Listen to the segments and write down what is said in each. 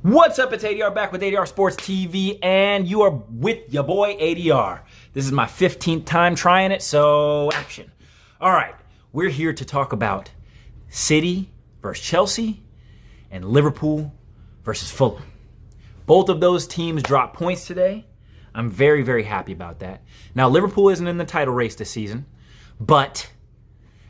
What's up? It's ADR back with ADR Sports TV, and you are with your boy ADR. This is my 15th time trying it, so action. All right, we're here to talk about City versus Chelsea and Liverpool versus Fulham. Both of those teams dropped points today. I'm very, very happy about that. Now, Liverpool isn't in the title race this season, but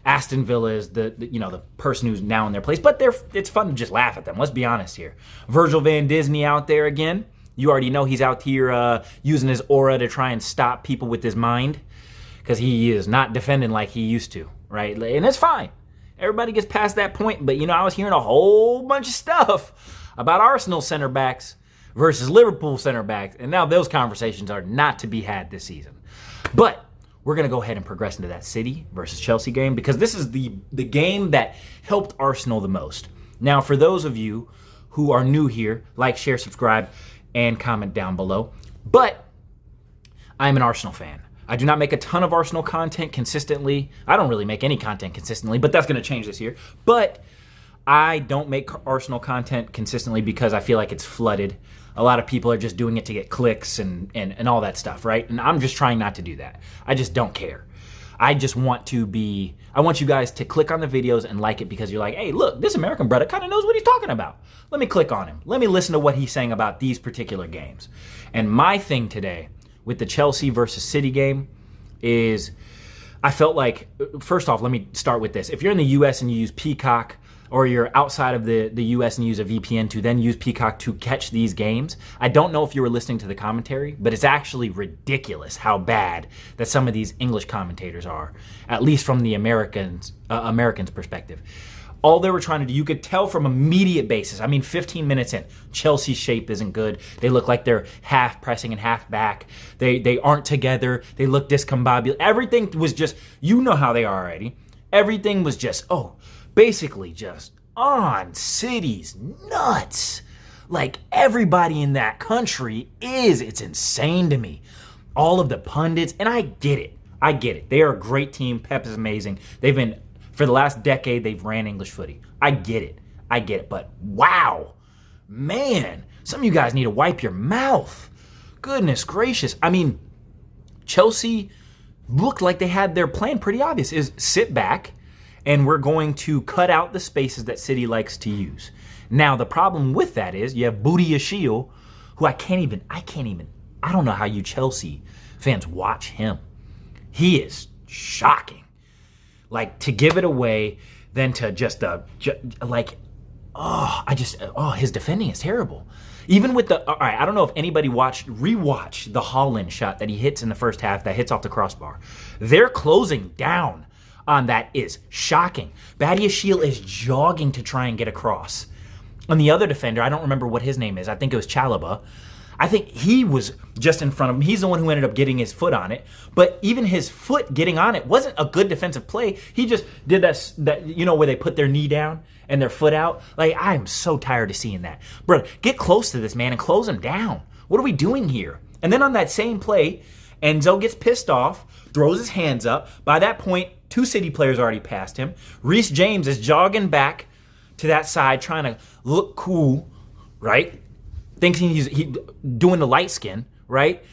Aston Villa is the person who's now in their place. But it's fun to just laugh at them. Let's be honest here. Virgil van Disney out there again. You already know he's out here using his aura to try and stop people with his mind, because he is not defending like he used to, right? And it's fine. Everybody gets past that point. But, I was hearing a whole bunch of stuff about Arsenal center backs versus Liverpool center backs. And now those conversations are not to be had this season. But we're going to go ahead and progress into that City versus Chelsea game, because this is the game that helped Arsenal the most. Now, for those of you who are new here, like, share, subscribe, and comment down below. But I'm an Arsenal fan. I do not make a ton of Arsenal content consistently. I don't really make any content consistently, but that's going to change this year. But I don't make Arsenal content consistently because I feel like it's flooded. A lot of people are just doing it to get clicks and all that stuff, right? And I'm just trying not to do that. I just don't care. I want you guys to click on the videos and like it, because you're like, hey, look, this American brother kind of knows what he's talking about. Let me click on him. Let me listen to what he's saying about these particular games. And my thing today with the Chelsea versus City game is, I felt like, first off, let me start with this. If you're in the US and you use Peacock, or you're outside of the US and use a VPN to then use Peacock to catch these games, I don't know if you were listening to the commentary, but it's actually ridiculous how bad that some of these English commentators are, at least from the Americans' perspective. All they were trying to do, you could tell from immediate basis. 15 minutes in, Chelsea's shape isn't good. They look like they're half pressing and half back. They aren't together. They look discombobulated. Everything was just, you know how they are already. Everything was just, basically just on City's nuts. Like, everybody in that country it's insane to me. All of the pundits, and I get it. They are a great team. Pep is amazing. For the last decade, they've ran English footy. I get it. But wow, man, some of you guys need to wipe your mouth. Goodness gracious. Chelsea looked like they had their plan pretty obvious, is sit back, and we're going to cut out the spaces that City likes to use. Now, the problem with that is you have Booty Ashiel, who I don't know how you Chelsea fans watch him. He is shocking. Like, to give it away, then to his defending is terrible. Even with I don't know if anybody rewatched the Haaland shot that he hits in the first half that hits off the crossbar. They're closing down on that is shocking. Badiashile is jogging to try and get across. And the other defender, I don't remember what his name is. I think it was Chalobah. I think he was just in front of him. He's the one who ended up getting his foot on it. But even his foot getting on it wasn't a good defensive play. He just did that where they put their knee down and their foot out. Like, I'm so tired of seeing that. Bro, get close to this man and close him down. What are we doing here? And then on that same play, Enzo gets pissed off, throws his hands up. By that point, 2 City players already passed him. Reece James is jogging back to that side, trying to look cool, right? Thinking he's doing the light skin, right?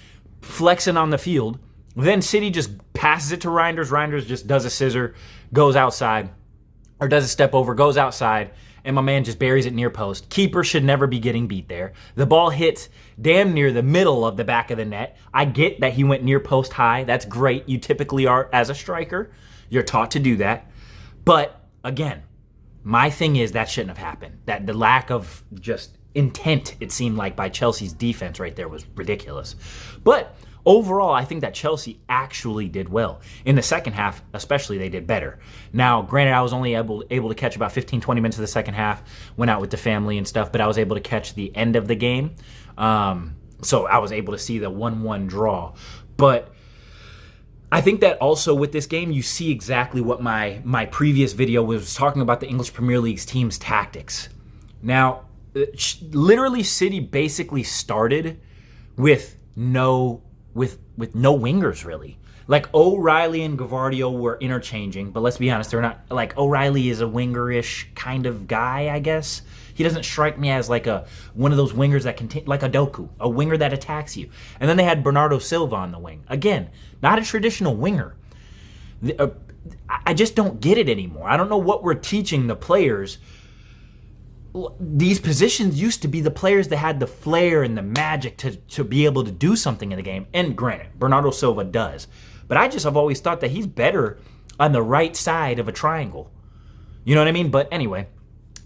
Flexing on the field. Then City just passes it to Reinders. Reinders just does a scissor, goes outside, or does a step over, goes outside, and my man just buries it near post. Keeper should never be getting beat there. The ball hits damn near the middle of the back of the net. I get that he went near post high. That's great. You typically are, as a striker, you're taught to do that. But again, my thing is that shouldn't have happened. That the lack of just intent, it seemed like, by Chelsea's defense right there was ridiculous. But overall, I think that Chelsea actually did well. In the second half, especially, they did better. Now, granted, I was only able to catch about 15, 20 minutes of the second half, went out with the family and stuff, but I was able to catch the end of the game. So I was able to see the 1-1 draw. But I think that also with this game, you see exactly what my previous video was talking about, the English Premier League's team's tactics. Now, literally, City basically started with no wingers, really. Like, O'Reilly and Gavardio were interchanging, but let's be honest, they're not, like, O'Reilly is a winger-ish kind of guy, I guess He doesn't strike me as like one of those wingers that can like a Doku, a winger that attacks you. And then they had Bernardo Silva on the wing. Again, not a traditional winger. I just don't get it anymore. I don't know what we're teaching the players. These positions used to be the players that had the flair and the magic to be able to do something in the game. And granted, Bernardo Silva does. But I've always thought that he's better on the right side of a triangle. You know what I mean? But anyway,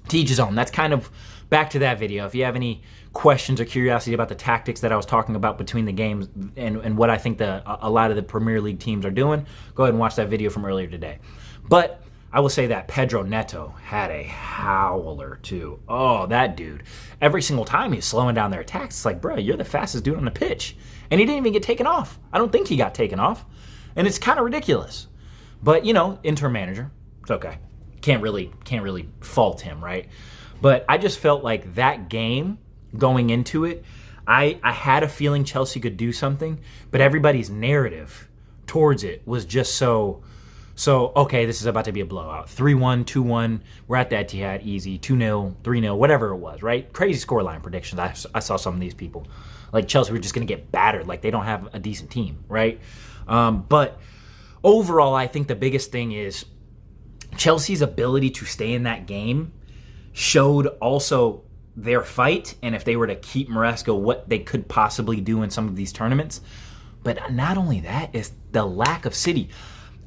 to each his own. That's kind of back to that video. If you have any questions or curiosity about the tactics that I was talking about between the games and what I think a lot of the Premier League teams are doing, go ahead and watch that video from earlier today. But I will say that Pedro Neto had a howler too. Oh, that dude. Every single time he's slowing down their attacks, it's like, bro, you're the fastest dude on the pitch. And he didn't even get taken off. I don't think he got taken off. And it's kind of ridiculous. But, you know, interim manager, it's okay. Can't really fault him, right? But I just felt like that game, going into it, I had a feeling Chelsea could do something, but everybody's narrative towards it was just so okay, this is about to be a blowout. 3-1, 2-1, we're at the Etihad, easy, 2-0, 3-0, whatever it was, right? Crazy scoreline predictions. I saw some of these people. Like Chelsea were just going to get battered, like they don't have a decent team, right? But overall, I think the biggest thing is Chelsea's ability to stay in that game showed also their fight, and if they were to keep Maresca, what they could possibly do in some of these tournaments. But not only that, is the lack of City.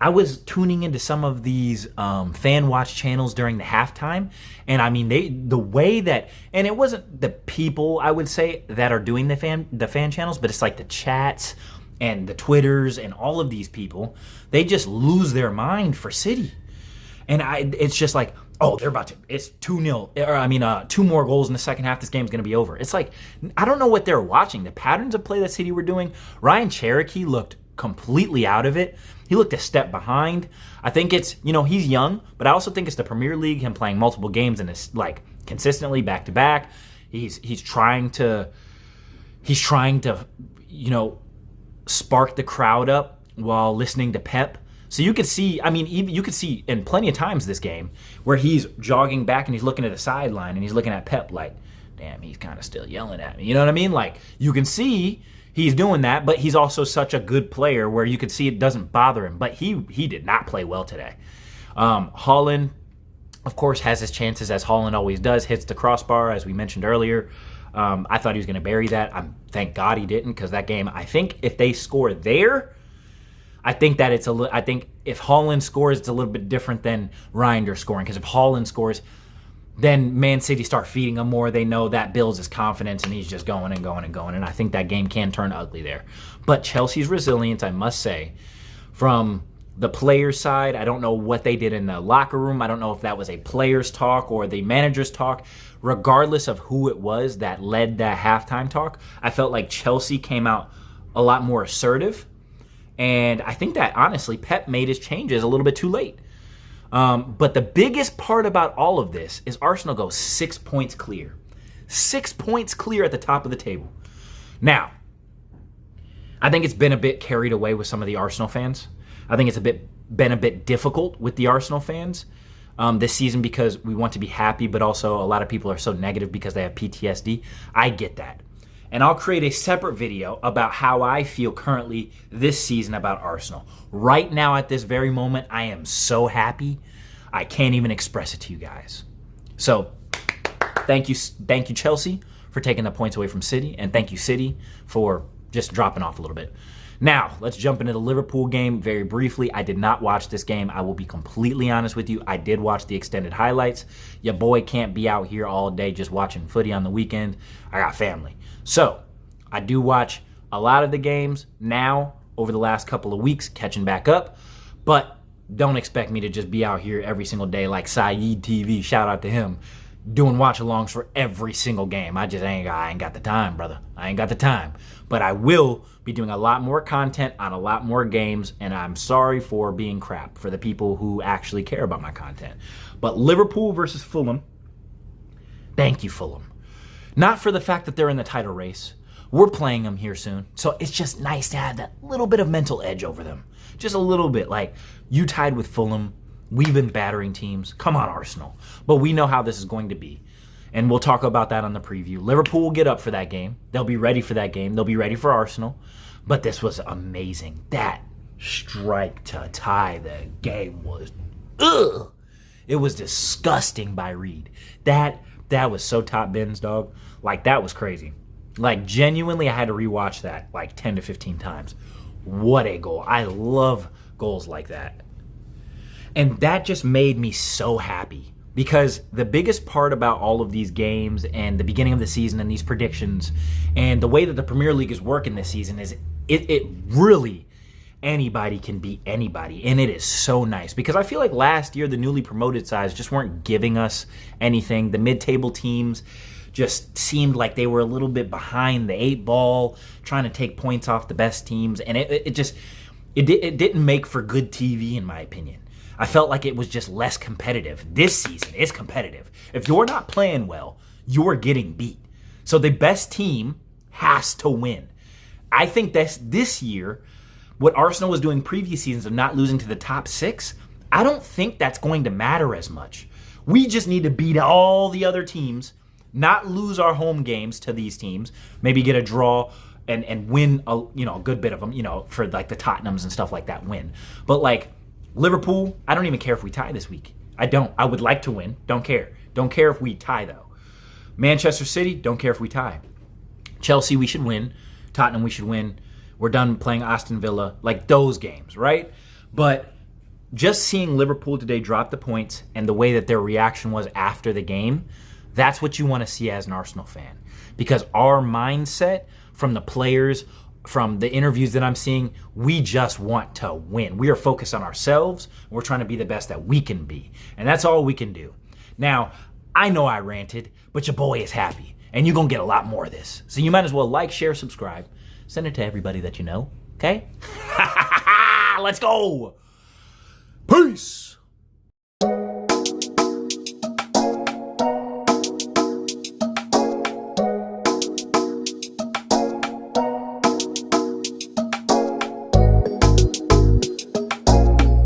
I was tuning into some of these fan watch channels during the halftime, and I mean, the way that, and it wasn't the people, I would say, that are doing the fan channels, but it's like the chats and the Twitters and all of these people, they just lose their mind for City. And it's just like, oh, they're about to, it's 2-0, or I mean, 2 more goals in the second half, this game's going to be over. It's like, I don't know what they're watching. The patterns of play that City were doing, Ryan Cherokee looked completely out of it. He looked a step behind. I think it's, you know, he's young, but I also think it's the Premier League, him playing multiple games and it's like consistently back to back. He's trying to, you know, spark the crowd up while listening to Pep. So you could see, I mean, even you could see in plenty of times this game where he's jogging back and he's looking at the sideline and he's looking at Pep like, damn, he's kind of still yelling at me. You know what I mean? Like, you can see he's doing that, but he's also such a good player where you could see it doesn't bother him. But he did not play well today. Haaland, of course, has his chances, as Haaland always does, hits the crossbar, as we mentioned earlier. I thought he was going to bury that. Thank God he didn't, because that game, I think if they score there, I think that I think if Haaland scores, it's a little bit different than Reinders scoring, because if Haaland scores, then Man City start feeding him more. They know that builds his confidence, and he's just going and going and going. And I think that game can turn ugly there. But Chelsea's resilience, I must say, from the players' side, I don't know what they did in the locker room. I don't know if that was a players' talk or the manager's talk. Regardless of who it was that led that halftime talk, I felt like Chelsea came out a lot more assertive. And I think that, honestly, Pep made his changes a little bit too late. But the biggest part about all of this is Arsenal goes 6 points clear. 6 points clear at the top of the table. Now, I think it's been a bit carried away with some of the Arsenal fans. I think it's been a bit difficult with the Arsenal fans this season because we want to be happy, but also a lot of people are so negative because they have PTSD. I get that. And I'll create a separate video about how I feel currently this season about Arsenal. Right now, at this very moment, I am so happy, I can't even express it to you guys. So, thank you, Chelsea, for taking the points away from City, and thank you, City, for just dropping off a little bit. Now, let's jump into the Liverpool game very briefly. I did not watch this game. I will be completely honest with you. I did watch the extended highlights. Your boy can't be out here all day just watching footy on the weekend. I got family. So, I do watch a lot of the games now over the last couple of weeks, catching back up. But don't expect me to just be out here every single day like Saeed TV, shout out to him, doing watch-alongs for every single game. I ain't got the time, brother. I ain't got the time. But I will be doing a lot more content on a lot more games, and I'm sorry for being crap for the people who actually care about my content. But Liverpool versus Fulham, thank you, Fulham. Not for the fact that they're in the title race. We're playing them here soon. So it's just nice to have that little bit of mental edge over them. Just a little bit. Like, you tied with Fulham. We've been battering teams. Come on, Arsenal. But we know how this is going to be. And we'll talk about that on the preview. Liverpool will get up for that game. They'll be ready for that game. They'll be ready for Arsenal. But this was amazing. That strike to tie the game was, it was disgusting by Reed. That was so top bins, dog. Like, that was crazy. Like, genuinely, I had to rewatch that like 10 to 15 times. What a goal. I love goals like that. And that just made me so happy. Because the biggest part about all of these games and the beginning of the season and these predictions and the way that the Premier League is working this season is it really, anybody can beat anybody. And it is so nice. Because I feel like last year the newly promoted sides just weren't giving us anything. The mid-table teams just seemed like they were a little bit behind the 8 ball, trying to take points off the best teams. And it didn't make for good TV, in my opinion. I felt like it was just less competitive. This season is competitive. If you're not playing well, you're getting beat. So the best team has to win. I think that's this year, what Arsenal was doing previous seasons of not losing to the top 6, I don't think that's going to matter as much. We just need to beat all the other teams, not lose our home games to these teams, maybe get a draw and win a good bit of them, for like the Tottenhams and stuff like that, win. But like, Liverpool, I don't even care if we tie this week. I don't. I would like to win. Don't care. Don't care if we tie, though. Manchester City, don't care if we tie. Chelsea, we should win. Tottenham, we should win. We're done playing Aston Villa. Like those games, right? But just seeing Liverpool today drop the points and the way that their reaction was after the game, that's what you want to see as an Arsenal fan. Because our mindset from the players, from the interviews that I'm seeing, we just want to win. We are focused on ourselves. We're trying to be the best that we can be. And that's all we can do. Now, I know I ranted, but your boy is happy. And you're going to get a lot more of this. So you might as well like, share, subscribe. Send it to everybody that you know. Okay? Let's go. Peace.